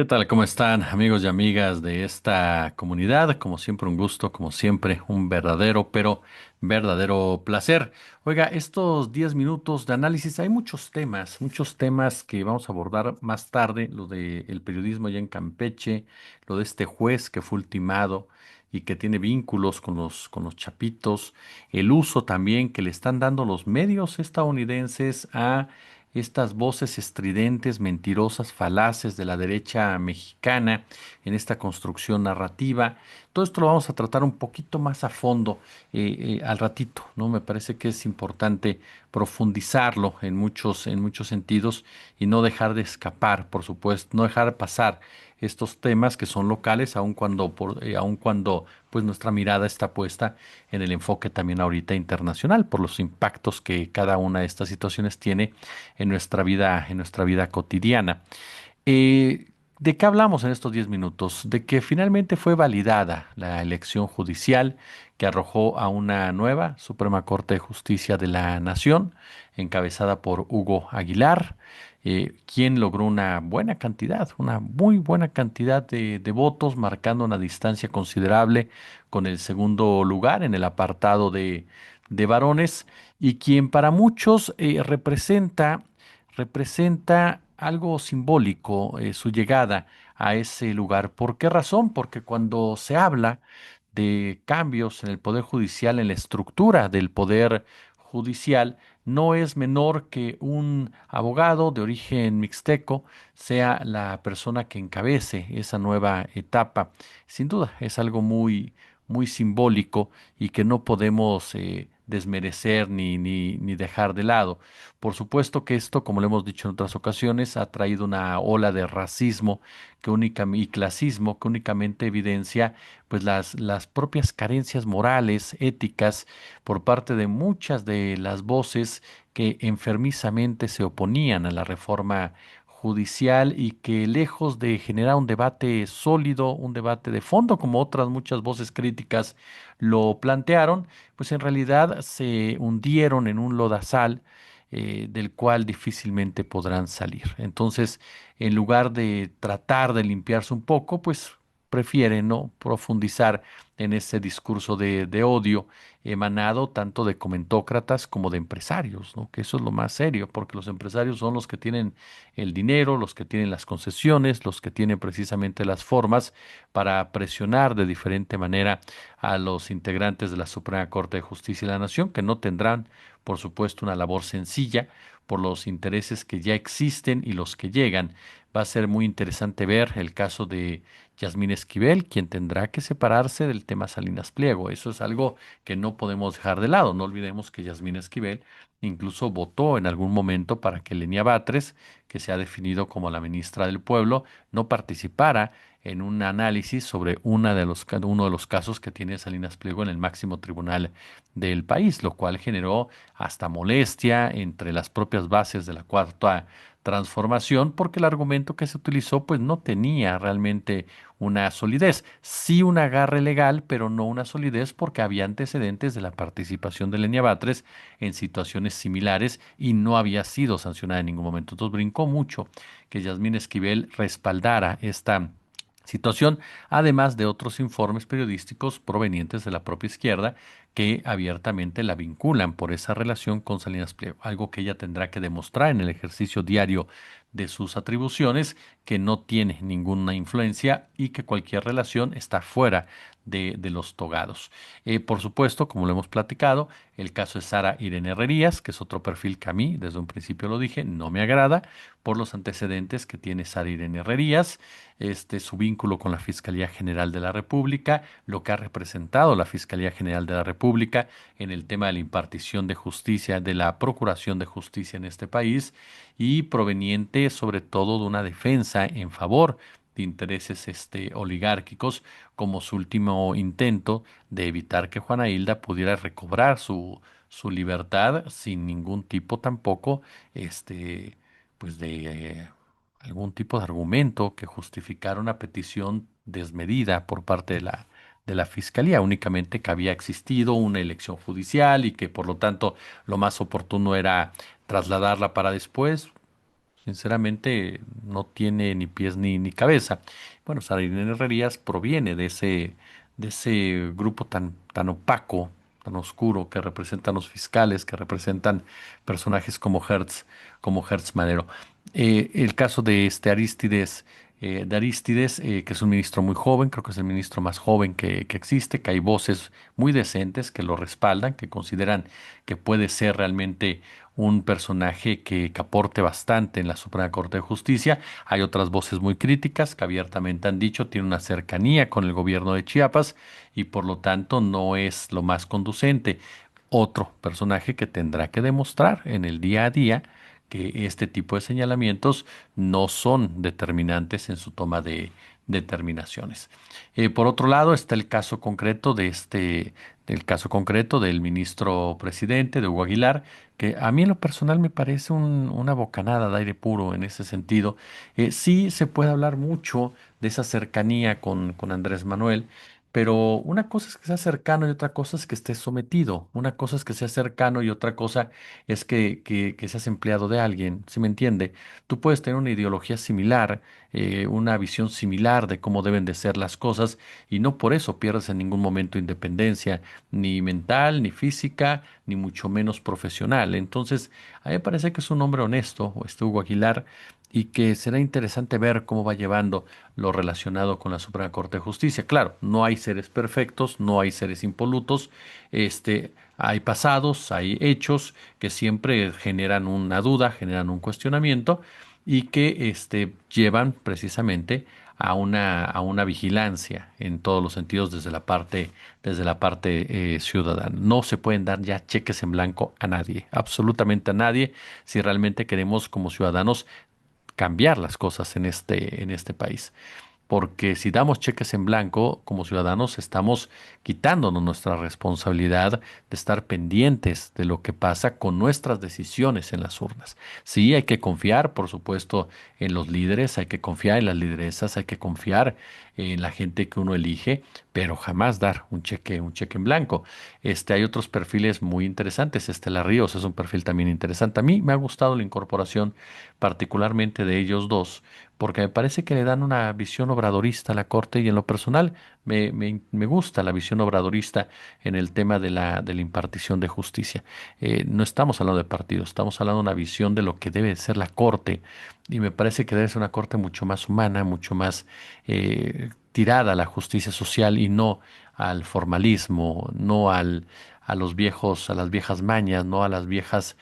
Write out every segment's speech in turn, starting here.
¿Qué tal? ¿Cómo están, amigos y amigas de esta comunidad? Como siempre, un gusto, como siempre, un verdadero, pero verdadero placer. Oiga, estos 10 minutos de análisis, hay muchos temas que vamos a abordar más tarde, lo del periodismo allá en Campeche, lo de este juez que fue ultimado y que tiene vínculos con los chapitos, el uso también que le están dando los medios estadounidenses a estas voces estridentes, mentirosas, falaces de la derecha mexicana en esta construcción narrativa. Todo esto lo vamos a tratar un poquito más a fondo al ratito, ¿no? Me parece que es importante profundizarlo en muchos sentidos y no dejar de escapar, por supuesto, no dejar pasar estos temas que son locales, aun cuando pues nuestra mirada está puesta en el enfoque también ahorita internacional, por los impactos que cada una de estas situaciones tiene en nuestra vida cotidiana. Eh, ¿De qué hablamos en estos 10 minutos? De que finalmente fue validada la elección judicial que arrojó a una nueva Suprema Corte de Justicia de la Nación, encabezada por Hugo Aguilar, quien logró una muy buena cantidad de votos, marcando una distancia considerable con el segundo lugar en el apartado de varones, y quien para muchos representa algo simbólico, su llegada a ese lugar. ¿Por qué razón? Porque cuando se habla de cambios en el Poder Judicial, en la estructura del Poder Judicial, no es menor que un abogado de origen mixteco sea la persona que encabece esa nueva etapa. Sin duda, es algo muy simbólico y que no podemos desmerecer ni dejar de lado. Por supuesto que esto, como lo hemos dicho en otras ocasiones, ha traído una ola de racismo y clasismo que únicamente evidencia pues las propias carencias morales, éticas, por parte de muchas de las voces que enfermizamente se oponían a la reforma judicial y que lejos de generar un debate sólido, un debate de fondo, como otras muchas voces críticas lo plantearon, pues en realidad se hundieron en un lodazal del cual difícilmente podrán salir. Entonces, en lugar de tratar de limpiarse un poco, pues prefieren no profundizar en ese discurso de odio emanado tanto de comentócratas como de empresarios, ¿no? Que eso es lo más serio, porque los empresarios son los que tienen el dinero, los que tienen las concesiones, los que tienen precisamente las formas para presionar de diferente manera a los integrantes de la Suprema Corte de Justicia de la Nación, que no tendrán, por supuesto, una labor sencilla por los intereses que ya existen y los que llegan. Va a ser muy interesante ver el caso de Yasmín Esquivel, quien tendrá que separarse del tema Salinas Pliego. Eso es algo que no podemos dejar de lado. No olvidemos que Yasmín Esquivel incluso votó en algún momento para que Lenia Batres, que se ha definido como la ministra del Pueblo, no participara en un análisis sobre uno de los casos que tiene Salinas Pliego en el máximo tribunal del país, lo cual generó hasta molestia entre las propias bases de la Cuarta Transformación, porque el argumento que se utilizó pues no tenía realmente una solidez, sí un agarre legal, pero no una solidez porque había antecedentes de la participación de Lenia Batres en situaciones similares y no había sido sancionada en ningún momento. Entonces brincó mucho que Yasmín Esquivel respaldara esta situación, además de otros informes periodísticos provenientes de la propia izquierda que abiertamente la vinculan por esa relación con Salinas Pliego, algo que ella tendrá que demostrar en el ejercicio diario de sus atribuciones, que no tiene ninguna influencia y que cualquier relación está fuera de los togados. Por supuesto, como lo hemos platicado, el caso de Sara Irene Herrerías, que es otro perfil que a mí, desde un principio lo dije, no me agrada por los antecedentes que tiene Sara Irene Herrerías, su vínculo con la Fiscalía General de la República, lo que ha representado la Fiscalía General de la República en el tema de la impartición de justicia, de la procuración de justicia en este país, y proveniente sobre todo de una defensa en favor de intereses oligárquicos, como su último intento de evitar que Juana Hilda pudiera recobrar su libertad sin ningún tipo tampoco pues de algún tipo de argumento que justificara una petición desmedida por parte de la Fiscalía, únicamente que había existido una elección judicial y que por lo tanto lo más oportuno era trasladarla para después. Sinceramente, no tiene ni pies ni cabeza. Bueno, Sara Irene Herrerías proviene de ese grupo tan opaco, tan oscuro, que representan los fiscales, que representan personajes como Hertz Manero. El caso de este Arístides, que es un ministro muy joven, creo que es el ministro más joven que existe, que hay voces muy decentes que lo respaldan, que consideran que puede ser realmente un personaje que aporte bastante en la Suprema Corte de Justicia. Hay otras voces muy críticas que abiertamente han dicho tiene una cercanía con el gobierno de Chiapas y por lo tanto no es lo más conducente. Otro personaje que tendrá que demostrar en el día a día que este tipo de señalamientos no son determinantes en su toma de determinaciones. Por otro lado, está el caso concreto del caso concreto del ministro presidente de Hugo Aguilar, que a mí en lo personal me parece una bocanada de aire puro en ese sentido. Sí se puede hablar mucho de esa cercanía con Andrés Manuel, pero una cosa es que sea cercano y otra cosa es que esté sometido. Una cosa es que sea cercano y otra cosa es que seas empleado de alguien. ¿Sí me entiende? Tú puedes tener una ideología similar, una visión similar de cómo deben de ser las cosas y no por eso pierdes en ningún momento independencia, ni mental, ni física, ni mucho menos profesional. Entonces, a mí me parece que es un hombre honesto, este Hugo Aguilar, y que será interesante ver cómo va llevando lo relacionado con la Suprema Corte de Justicia. Claro, no hay seres perfectos, no hay seres impolutos, hay pasados, hay hechos que siempre generan una duda, generan un cuestionamiento y que llevan precisamente a una vigilancia en todos los sentidos desde la parte ciudadana. No se pueden dar ya cheques en blanco a nadie, absolutamente a nadie, si realmente queremos como ciudadanos cambiar las cosas en este país. Porque si damos cheques en blanco como ciudadanos, estamos quitándonos nuestra responsabilidad de estar pendientes de lo que pasa con nuestras decisiones en las urnas. Sí, hay que confiar, por supuesto, en los líderes, hay que confiar en las lideresas, hay que confiar en la gente que uno elige, pero jamás dar un cheque en blanco. Hay otros perfiles muy interesantes. Estela Ríos es un perfil también interesante. A mí me ha gustado la incorporación particularmente de ellos dos porque me parece que le dan una visión obradorista a la Corte y en lo personal me gusta la visión obradorista en el tema de la impartición de justicia. No estamos hablando de partidos, estamos hablando de una visión de lo que debe ser la Corte y me parece que debe ser una Corte mucho más humana, mucho más tirada a la justicia social y no al formalismo, no a los viejos, a las viejas mañas, no a las viejas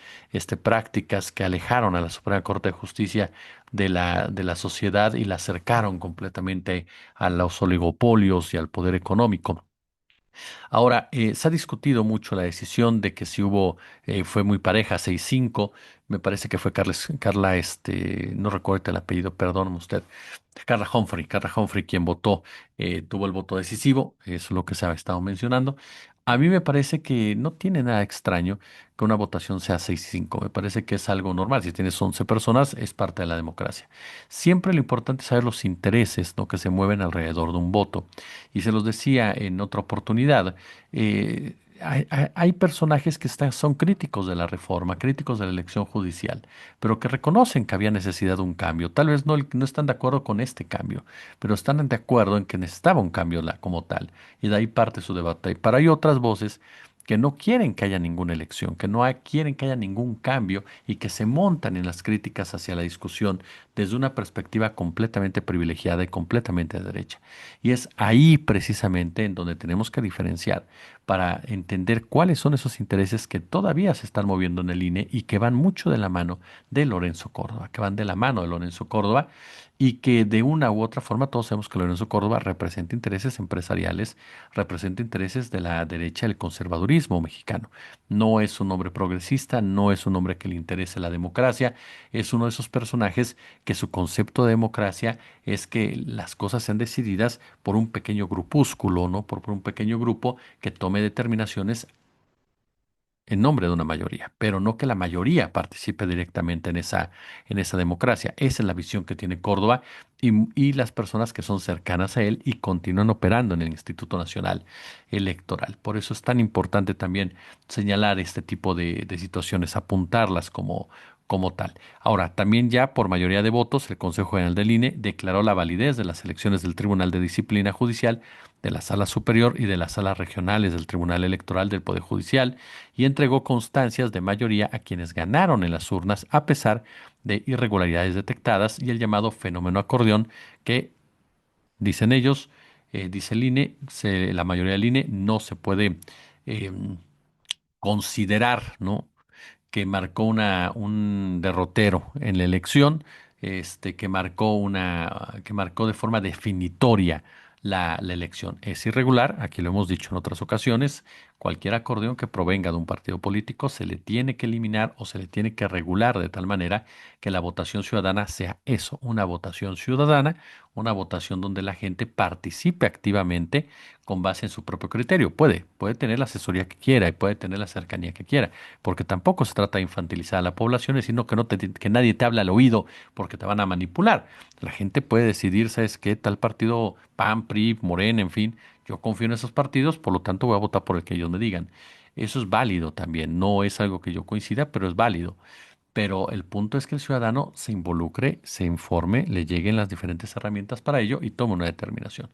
prácticas que alejaron a la Suprema Corte de Justicia de la sociedad y la acercaron completamente a los oligopolios y al poder económico. Ahora, se ha discutido mucho la decisión de que si fue muy pareja, 6-5, me parece que fue Carla, no recuerdo el apellido, perdóneme usted, Carla Humphrey quien votó, tuvo el voto decisivo, eso es lo que se ha estado mencionando. A mí me parece que no tiene nada extraño que una votación sea 6-5, me parece que es algo normal, si tienes 11 personas es parte de la democracia. Siempre lo importante es saber los intereses, ¿no?, que se mueven alrededor de un voto. Y se los decía en otra oportunidad, hay personajes que son críticos de la reforma, críticos de la elección judicial, pero que reconocen que había necesidad de un cambio. Tal vez no están de acuerdo con este cambio, pero están de acuerdo en que necesitaba un cambio como tal. Y de ahí parte su debate. Pero hay otras voces que no quieren que haya ninguna elección, que no quieren que haya ningún cambio y que se montan en las críticas hacia la discusión desde una perspectiva completamente privilegiada y completamente de derecha. Y es ahí precisamente en donde tenemos que diferenciar para entender cuáles son esos intereses que todavía se están moviendo en el INE y que van mucho de la mano de Lorenzo Córdoba, que van de la mano de Lorenzo Córdoba y que de una u otra forma todos sabemos que Lorenzo Córdoba representa intereses empresariales, representa intereses de la derecha del conservadurismo mexicano. No es un hombre progresista, no es un hombre que le interese la democracia, es uno de esos personajes que su concepto de democracia es que las cosas sean decididas por un pequeño grupúsculo, ¿no? Por un pequeño grupo que tome determinaciones en nombre de una mayoría, pero no que la mayoría participe directamente en esa democracia. Esa es la visión que tiene Córdoba y las personas que son cercanas a él y continúan operando en el Instituto Nacional Electoral. Por eso es tan importante también señalar este tipo de situaciones, apuntarlas como tal. Ahora, también ya por mayoría de votos, el Consejo General del INE declaró la validez de las elecciones del Tribunal de Disciplina Judicial, de la Sala Superior y de las salas regionales del Tribunal Electoral del Poder Judicial y entregó constancias de mayoría a quienes ganaron en las urnas a pesar de irregularidades detectadas y el llamado fenómeno acordeón que, dicen ellos, dice el INE, la mayoría del INE no se puede em, considerar, ¿no?, que marcó un derrotero en la elección, que marcó de forma definitoria la elección. Es irregular, aquí lo hemos dicho en otras ocasiones, cualquier acordeón que provenga de un partido político se le tiene que eliminar o se le tiene que regular de tal manera que la votación ciudadana sea eso, una votación ciudadana, una votación donde la gente participe activamente con base en su propio criterio. Puede tener la asesoría que quiera y puede tener la cercanía que quiera, porque tampoco se trata de infantilizar a la población, sino que, que nadie te hable al oído porque te van a manipular. La gente puede decidir, ¿sabes qué? Tal partido, PAN, PRI, Morena, en fin, yo confío en esos partidos, por lo tanto voy a votar por el que ellos me digan. Eso es válido también, no es algo que yo coincida, pero es válido. Pero el punto es que el ciudadano se involucre, se informe, le lleguen las diferentes herramientas para ello y tome una determinación.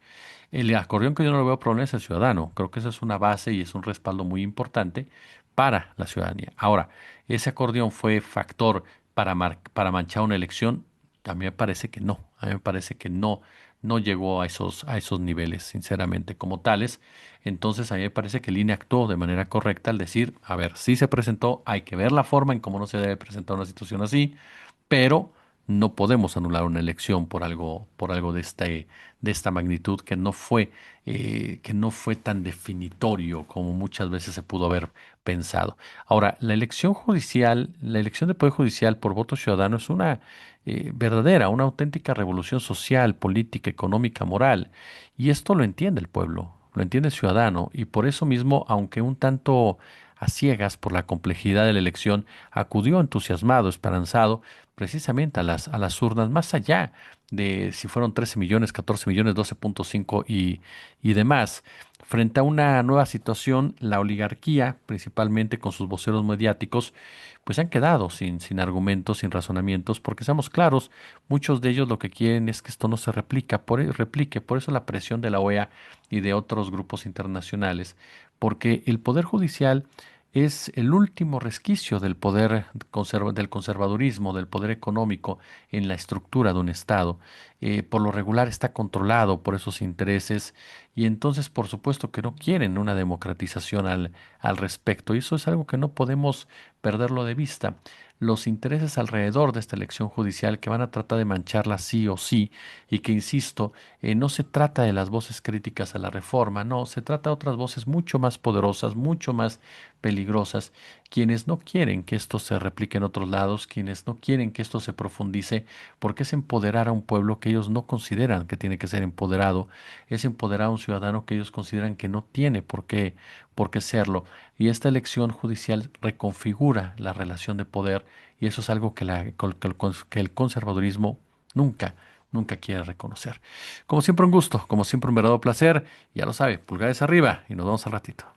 El acordeón que yo no lo veo problema es el ciudadano. Creo que esa es una base y es un respaldo muy importante para la ciudadanía. Ahora, ¿ese acordeón fue factor para manchar una elección? A mí me parece que no. A mí me parece que no, no llegó a esos niveles, sinceramente, como tales. Entonces, a mí me parece que el INE actuó de manera correcta al decir, a ver, sí se presentó, hay que ver la forma en cómo no se debe presentar una situación así, pero no podemos anular una elección por algo de esta magnitud que no fue tan definitorio como muchas veces se pudo haber pensado. Ahora, la elección judicial, la elección de poder judicial por voto ciudadano es una verdadera, una auténtica revolución social, política, económica, moral, y esto lo entiende el pueblo, lo entiende el ciudadano, y por eso mismo, aunque un tanto a ciegas por la complejidad de la elección, acudió entusiasmado, esperanzado, precisamente a las urnas, más allá de si fueron 13 millones, 14 millones, 12,5 y demás. Frente a una nueva situación, la oligarquía, principalmente con sus voceros mediáticos, pues se han quedado sin argumentos, sin razonamientos, porque seamos claros, muchos de ellos lo que quieren es que esto no se replique, por eso la presión de la OEA y de otros grupos internacionales, porque el Poder Judicial es el último resquicio del poder del conservadurismo, del poder económico en la estructura de un Estado. Por lo regular está controlado por esos intereses y entonces por supuesto que no quieren una democratización al respecto y eso es algo que no podemos perderlo de vista. Los intereses alrededor de esta elección judicial que van a tratar de mancharla sí o sí y que, insisto, no se trata de las voces críticas a la reforma, no, se trata de otras voces mucho más poderosas, mucho más peligrosas, quienes no quieren que esto se replique en otros lados, quienes no quieren que esto se profundice, porque es empoderar a un pueblo que ellos no consideran que tiene que ser empoderado, es empoderar a un ciudadano que ellos consideran que no tiene por qué serlo. Y esta elección judicial reconfigura la relación de poder y eso es algo que el conservadurismo nunca, nunca quiere reconocer. Como siempre un gusto, como siempre un verdadero placer, ya lo sabe, pulgares arriba y nos vemos al ratito.